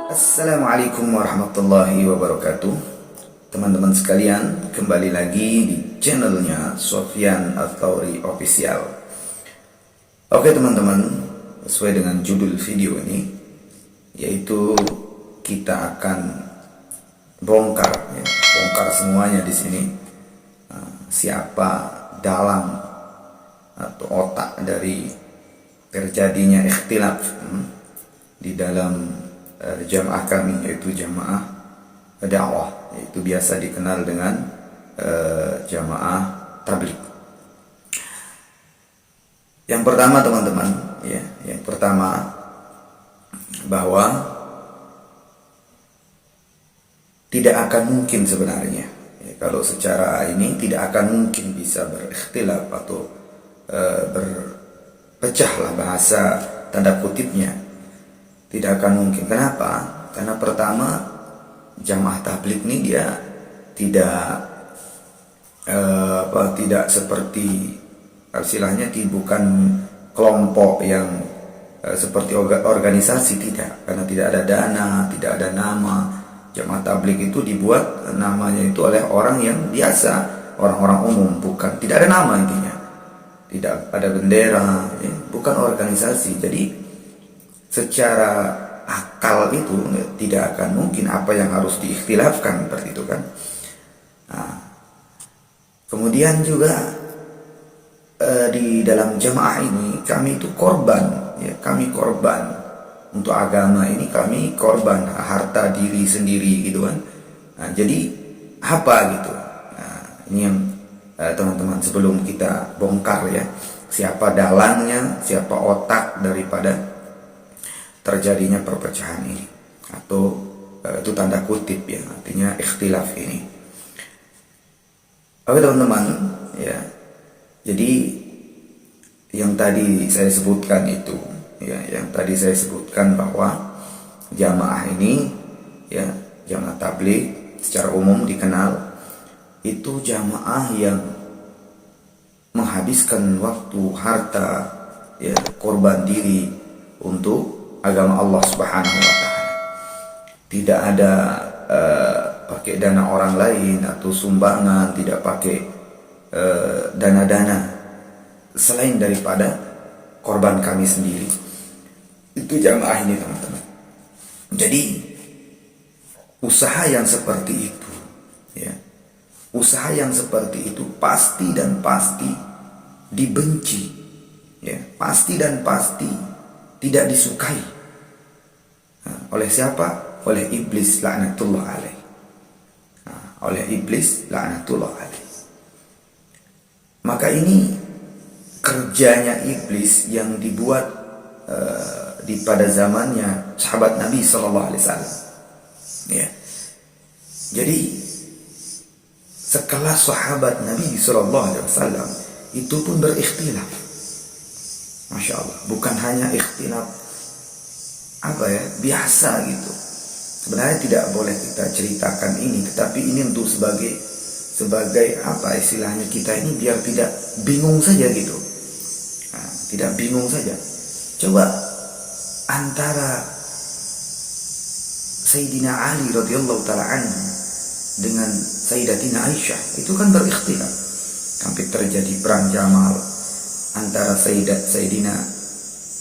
Assalamualaikum warahmatullahi wabarakatuh. Teman-teman sekalian, kembali lagi di channelnya Sofyan Al-Thawri Official. Oke teman-teman, sesuai dengan judul video ini, yaitu kita akan bongkar semuanya di sini. Siapa dalang atau otak dari terjadinya ikhtilaf di dalam jamaah kami, yaitu jamaah dakwah, yaitu biasa dikenal dengan jamaah tabligh. Yang pertama teman-teman, yang pertama bahwa tidak akan mungkin sebenarnya, kalau secara ini tidak akan mungkin bisa berikhtilaf atau berpecahlah bahasa tanda kutipnya. Tidak akan mungkin. Kenapa? Karena pertama, jamaah tabligh ini dia tidak seperti istilahnya, bukan kelompok yang seperti organisasi, tidak. Karena tidak ada dana, tidak ada nama. Jamaah tabligh itu dibuat namanya itu oleh orang yang biasa, orang-orang umum, bukan, tidak ada nama intinya. Tidak ada bendera, bukan organisasi. Jadi secara akal itu tidak akan mungkin apa yang harus diikhtilafkan seperti itu kan. Nah, kemudian juga di dalam jamaah ini kami itu korban, kami korban untuk agama ini, kami korban harta diri sendiri gitu kan. Nah, jadi apa gitu. Nah, ini yang teman-teman, sebelum kita bongkar siapa dalangnya, siapa otak daripada terjadinya perpecahan ini, atau itu tanda kutip artinya ikhtilaf ini. Oke teman-teman, jadi yang tadi saya sebutkan itu, yang tadi saya sebutkan bahwa jamaah ini, jamaah tabligh secara umum dikenal itu jamaah yang menghabiskan waktu, harta, korban diri untuk agama Allah Subhanahu wa Ta'ala. Tidak ada pakai dana orang lain atau sumbangan, tidak pakai dana-dana selain daripada korban kami sendiri. Itu jamaah ini teman-teman. Jadi usaha yang seperti itu, usaha yang seperti itu pasti dan pasti dibenci, pasti dan pasti tidak disukai. Oleh siapa? Oleh iblis laknatullah alaih. Oleh iblis laknatullah alaih. Maka ini kerjanya iblis yang dibuat di pada zamannya sahabat Nabi Sallallahu Alaihi Wasallam. Jadi sekelas sahabat Nabi Sallallahu Alaihi Wasallam itu pun berikhtilaf. Masya Allah, bukan hanya ikhtilaf biasa gitu. Sebenarnya tidak boleh kita ceritakan ini, tetapi ini untuk sebagai istilahnya kita ini biar tidak bingung saja gitu. Tidak bingung saja. Coba antara Sayyidina Ali radhiyallahu taala anhu dengan Sayyidatina Aisyah itu kan berikhtilaf. Sampai terjadi perang Jamal antara Sayyidina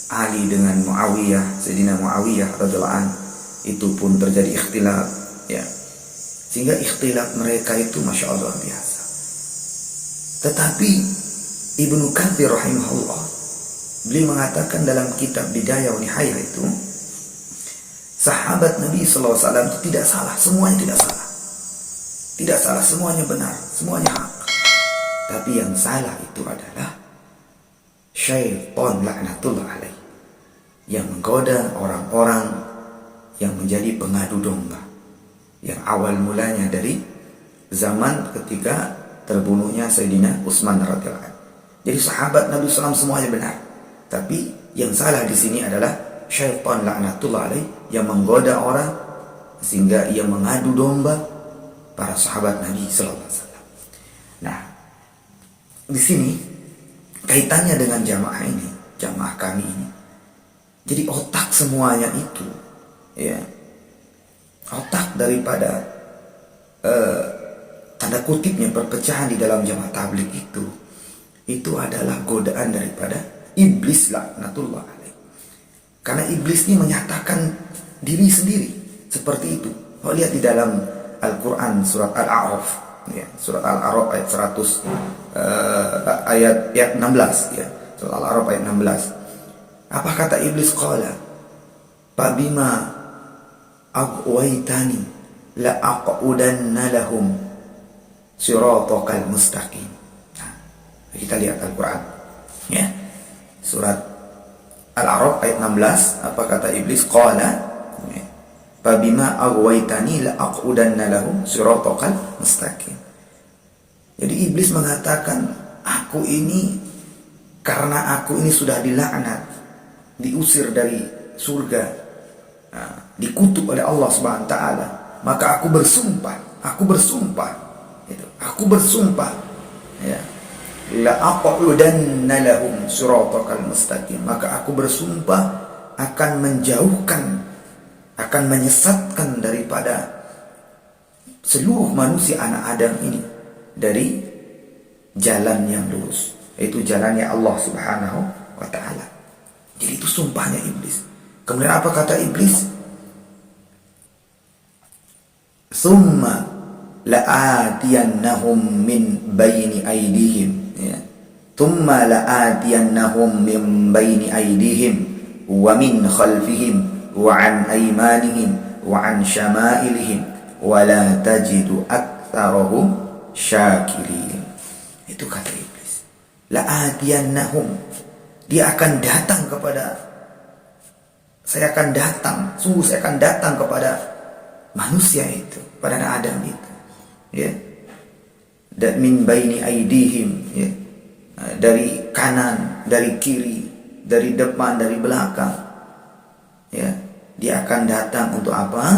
Ali dengan Sayyidina Muawiyah radhiyallahu anhu, itu pun terjadi ikhtilaf, sehingga ikhtilaf mereka itu Masya Allah biasa. Tetapi Ibnu Katsir rahimahullah, beliau mengatakan dalam kitab Bidayah wa Nihayah itu, sahabat Nabi SAW itu tidak salah, semuanya tidak salah. Tidak salah, semuanya benar, semuanya hak. Tapi yang salah itu adalah syaitan laknatullah alaih, yang menggoda orang-orang yang menjadi pengadu domba, yang awal mulanya dari zaman ketika terbunuhnya Sayyidina Utsman radhiyallahu anhu. Jadi sahabat Nabi SAW semuanya benar, tapi yang salah di sini adalah syaitan laknatullah alaih yang menggoda orang sehingga ia mengadu domba para sahabat Nabi SAW. Nah, di sini kaitannya dengan jamaah ini, jamaah kami ini. Jadi otak semuanya itu otak daripada tanda kutipnya perpecahan di dalam jamaah tabligh itu adalah godaan daripada iblis laknatullah alaih. Karena iblis ini menyatakan diri sendiri seperti itu. Oh, lihat di dalam Al-Quran surat Al-A'raf, ya, surat Al-A'raf ayat 100 ayat 16, ya. Surat Al-A'raf ayat 16. Apa kata iblis? Qala fabima aghwaytani la aqudanna lahum siratakal mustaqim. Nah, kita lihat Al-Quran, ya. Surat Al-A'raf ayat 16. Apa kata iblis? Qala fabima aghwaytani la aqudanna lahum siratakal mustaqim. Jadi iblis mengatakan, aku ini, karena aku ini sudah dilaknat, diusir dari surga, dikutuk oleh Allah Subhanahu wa taala, maka aku bersumpah, ya, la aqudanna lahum siratakal mustaqim, maka aku bersumpah akan menjauhkan, akan menyesatkan daripada seluruh manusia anak Adam ini dari jalan yang lurus, yaitu jalannya Allah Subhanahu wa taala. Jadi itu sumpahnya iblis. Kemudian apa kata iblis? Summa la'atiyannahum min baini aydihim, ya. Thumma la'atiyannahum min baini aydihim wa min khalfihim wa an aymanihim wa an syama'ilihim wa la tajidu aktsarahum syakirin. Itu kata iblis. La'atiyannahum, dia akan datang kepada, saya akan datang, sungguh saya akan datang kepada manusia itu, pada Adam itu, ya. Dan min baini aidihim, ya. Dari kanan, dari kiri, dari depan, dari belakang, ya. Dia akan datang untuk apa?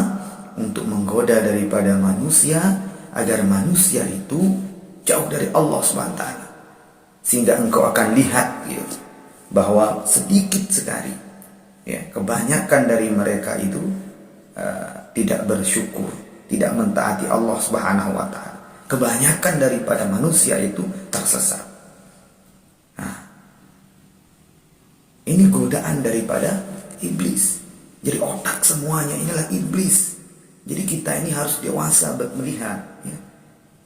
Untuk menggoda daripada manusia, agar manusia itu jauh dari Allah SWT. Sehingga engkau akan lihat, ya, bahwa sedikit sekali, ya, kebanyakan dari mereka itu tidak bersyukur, tidak mentaati Allah Subhanahu wa taala. Kebanyakan daripada manusia itu tersesat. Nah, ini godaan daripada iblis. Jadi otak semuanya inilah iblis. Jadi kita ini harus dewasa melihat, ya.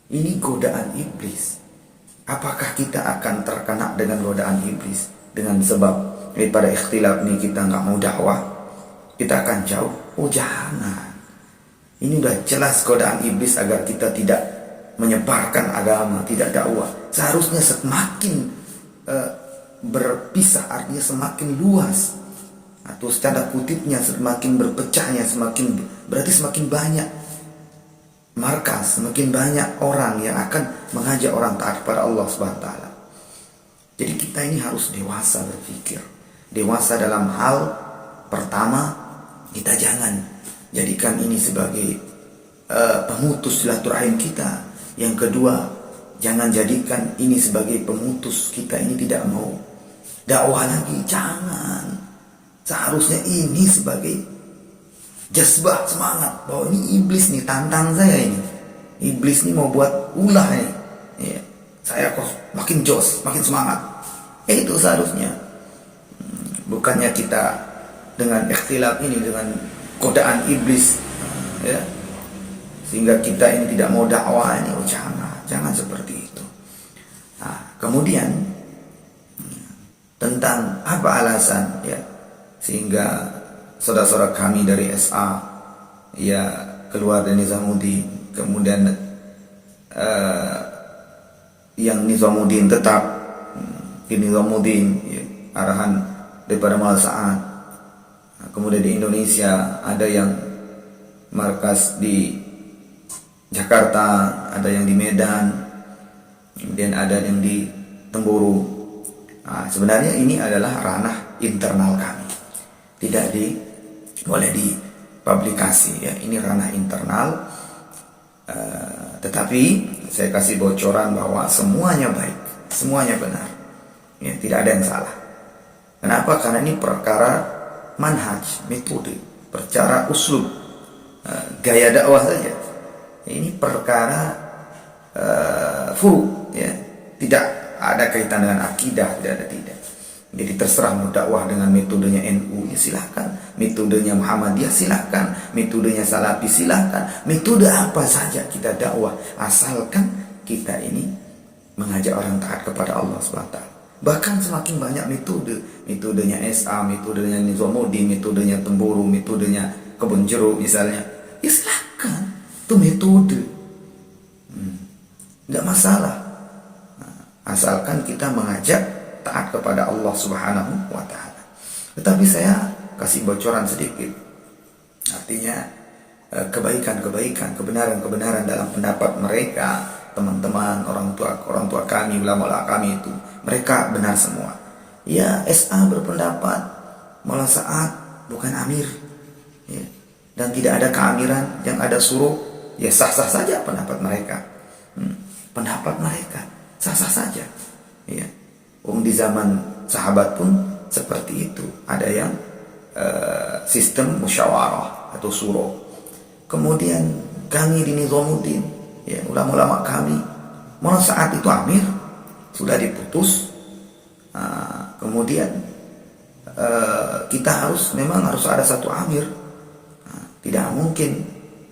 Ini godaan iblis. Apakah kita akan terkena dengan godaan iblis? Dengan sebab daripada ikhtilaf ini kita nggak mau dakwah, kita akan jauh? Oh jangan. Ini udah jelas godaan iblis agar kita tidak menyebarkan agama, tidak dakwah. Seharusnya semakin berpisah, artinya semakin luas, atau tanda kutipnya semakin berpecahnya, semakin berarti semakin banyak markas, semakin banyak orang yang akan mengajak orang taat kepada Allah Subhanahu wa taala. Jadi kita ini harus dewasa berpikir. Dewasa dalam hal pertama, kita jangan jadikan ini sebagai pemutus silaturahim kita. Yang kedua, jangan jadikan ini sebagai pemutus kita ini tidak mau dakwah lagi. Jangan. Seharusnya ini sebagai jazbah, semangat, bahwa ini iblis nih tantang saya ini. Iblis nih mau buat ulah nih. Ya. Saya kok makin jos, makin semangat. Itu seharusnya. Bukannya kita dengan ikhtilaf ini, dengan godaan iblis, ya, sehingga kita ini tidak mau dakwah ini. Oh jangan seperti itu. Nah, kemudian tentang apa alasan, ya, sehingga saudara-saudara kami dari SA, ya, keluar dari Nizamuddin, kemudian yang Nizamuddin tetap di Nizamuddin, ya, arahan daripada Mal Sa'ad. Kemudian di Indonesia ada yang markas di Jakarta, ada yang di Medan, kemudian ada yang di Tengguru. Nah, sebenarnya ini adalah ranah internal kami, tidak boleh dipublikasi, ya. Ini ranah internal. Tetapi saya kasih bocoran bahwa semuanya baik, semuanya benar, ya, tidak ada yang salah. Kenapa? Karena ini perkara manhaj, metode, perkara uslub, gaya dakwah saja. Ini perkara furu, ya, tidak ada kaitan dengan akidah, tidak. Jadi terserah mau dakwah dengan metodenya NU, ya silahkan, metodenya Muhammadiyah silahkan, metodenya Salafi silahkan, metode apa saja kita dakwah, asalkan kita ini mengajak orang taat kepada Allah SWT. Bahkan semakin banyak metodenya SA, metodenya Nizamuddin, metodenya Temburu, metodenya Kebon Jeruk misalnya, ya silahkan, itu metode, tidak masalah, asalkan kita mengajak taat kepada Allah Subhanahu wa Ta'ala. Tetapi saya kasih bocoran sedikit, artinya kebaikan-kebaikan, kebenaran-kebenaran dalam pendapat mereka, teman-teman, orang tua kami, ulama kami itu, mereka benar semua. Ya, SA berpendapat Maulana Sa'ad bukan amir, ya, dan tidak ada keamiran, yang ada suruh, ya sah-sah saja pendapat mereka. Pendapat mereka sah-sah saja, ya. Di zaman sahabat pun seperti itu. Ada yang sistem musyawarah atau suro. Kemudian kami di Nizamuddin, ya, ulama-ulama kami, Maulana Sa'ad itu amir, sudah diputus. Kemudian kita memang harus ada satu amir. Tidak mungkin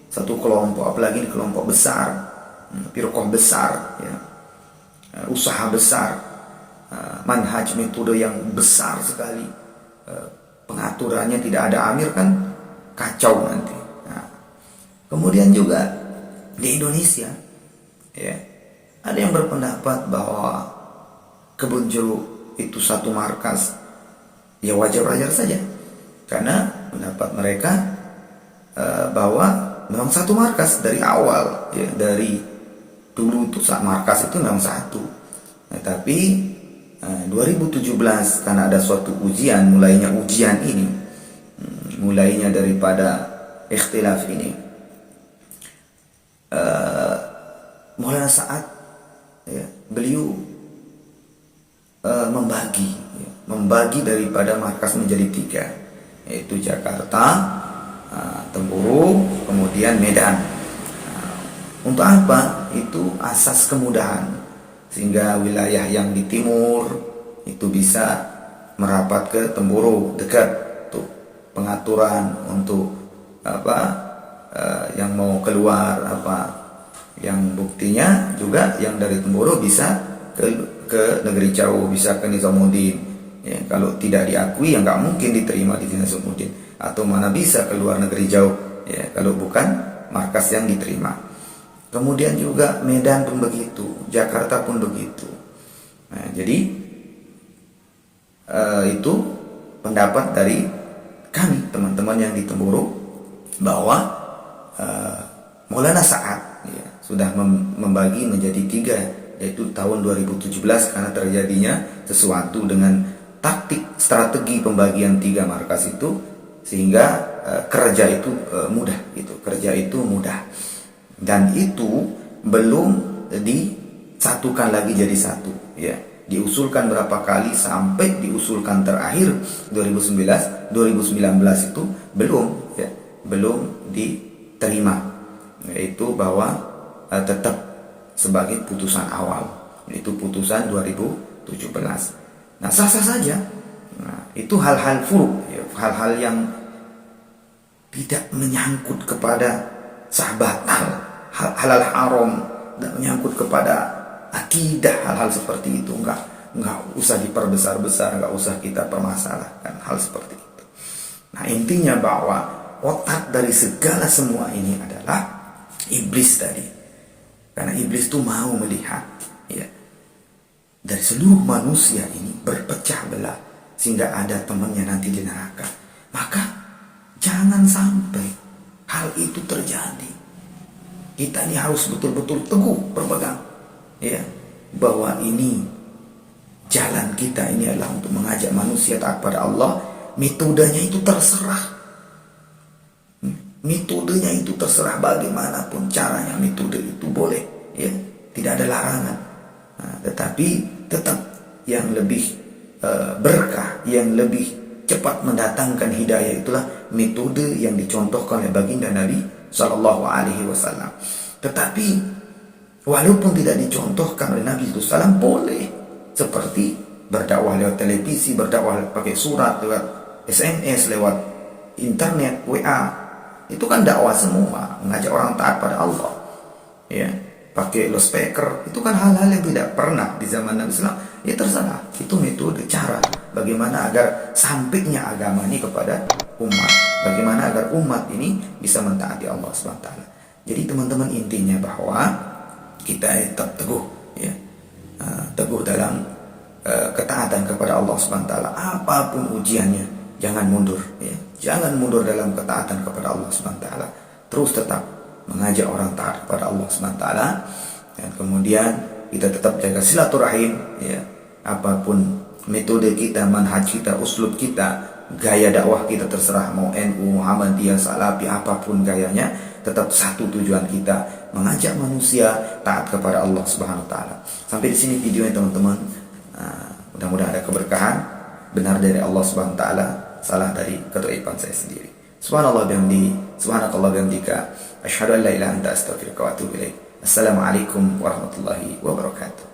satu kelompok, apalagi kelompok besar, firqah besar, ya, usaha besar, manhaj metode yang besar sekali, pengaturannya tidak ada amir, kan kacau nanti. Kemudian juga di Indonesia, ya, ada yang berpendapat bahwa Kebon Jeruk itu satu markas. Ya wajar-wajar saja, karena pendapat mereka bahwa memang satu markas dari awal, ya, dari dulu itu markas itu memang satu. Nah, tapi 2017 karena ada suatu ujian, mulainya ujian ini, mulainya daripada ikhtilaf ini, Maulana Sa'ad, ya, beliau membagi daripada markas menjadi 3, yaitu Jakarta, Temburu, kemudian Medan. Untuk apa? Itu asas kemudahan, sehingga wilayah yang di timur itu bisa merapat ke Temburu, dekat tuh pengaturan untuk yang mau keluar yang buktinya juga yang dari Temburu bisa ke negeri jauh, bisa ke Nizamuddin, ya. Kalau tidak diakui, ya nggak mungkin diterima di Nizamuddin, atau mana bisa keluar negeri jauh, ya, kalau bukan markas yang diterima. Kemudian juga Medan pun begitu, Jakarta pun begitu. Nah, jadi itu pendapat dari kami, teman-teman yang di Temburu, bahwa Maulana Sa'ad, ya, sudah membagi menjadi 3, yaitu tahun 2017 karena terjadinya sesuatu dengan taktik strategi pembagian 3 markas itu, sehingga kerja itu mudah, dan itu belum disatukan lagi jadi satu, ya. Diusulkan berapa kali sampai diusulkan terakhir 2019 itu belum diterima, yaitu bahwa tetap sebagai putusan awal, yaitu putusan 2017. Nah, sah-sah saja. Nah, itu hal-hal furu, ya, hal-hal yang tidak menyangkut kepada sahabatal, halal haram, dan menyangkut kepada akidah, hal-hal seperti itu enggak usah diperbesar-besar, enggak usah kita permasalahkan hal seperti itu. Nah, intinya bahwa otak dari segala semua ini adalah iblis tadi. Karena iblis itu mau melihat, ya, dari seluruh manusia ini berpecah belah sehingga ada temannya nanti di neraka. Maka jangan sampai hal itu terjadi. Kita ini harus betul-betul teguh berpegang, ya, bahwa ini jalan kita ini adalah untuk mengajak manusia taat pada Allah. Metodenya itu terserah. Metodenya itu terserah, bagaimanapun caranya metode itu boleh, ya, tidak ada larangan. Nah, tetapi tetap yang lebih berkah, yang lebih cepat mendatangkan hidayah itulah metode yang dicontohkan oleh baginda Nabi Sallallahu Alaihi Wasallam. Tetapi walaupun tidak dicontohkan oleh Nabi SAW, boleh seperti berdakwah lewat televisi, berdakwah pakai surat, lewat SMS, lewat internet, WA. Itu kan dakwah semua, mengajak orang taat pada Allah. Ya, pakai loudspeaker, itu kan hal-hal yang tidak pernah di zaman Nabi SAW. Ya terserah, itu metode, cara bagaimana agar sampainya agama ini kepada umat, bagaimana agar umat ini bisa mentaati Allah SWT. Jadi teman-teman, intinya bahwa kita tetap teguh, ya, teguh dalam ketaatan kepada Allah SWT. Apapun ujiannya, jangan mundur, ya, jangan mundur dalam ketaatan kepada Allah SWT. Terus tetap mengajak orang taat kepada Allah SWT, dan kemudian kita tetap jaga silaturahim, ya. Apapun metode kita, manhaj kita, uslub kita, gaya dakwah kita, terserah mau NU, Muhammadiyah, Salafi, apapun gayanya, tetap satu tujuan kita, mengajak manusia taat kepada Allah Subhanahu wa taala. Sampai di sini videonya teman-teman. Mudah-mudahan ada keberkahan, benar dari Allah Subhanahu wa taala, salah dari ketuipan saya sendiri. Subhanallah bihamdi, subhanakallah bihamdika, asyhadu an la ilaha illa anta astaghfiruka wa atubu ilaik. Assalamualaikum warahmatullahi wabarakatuh.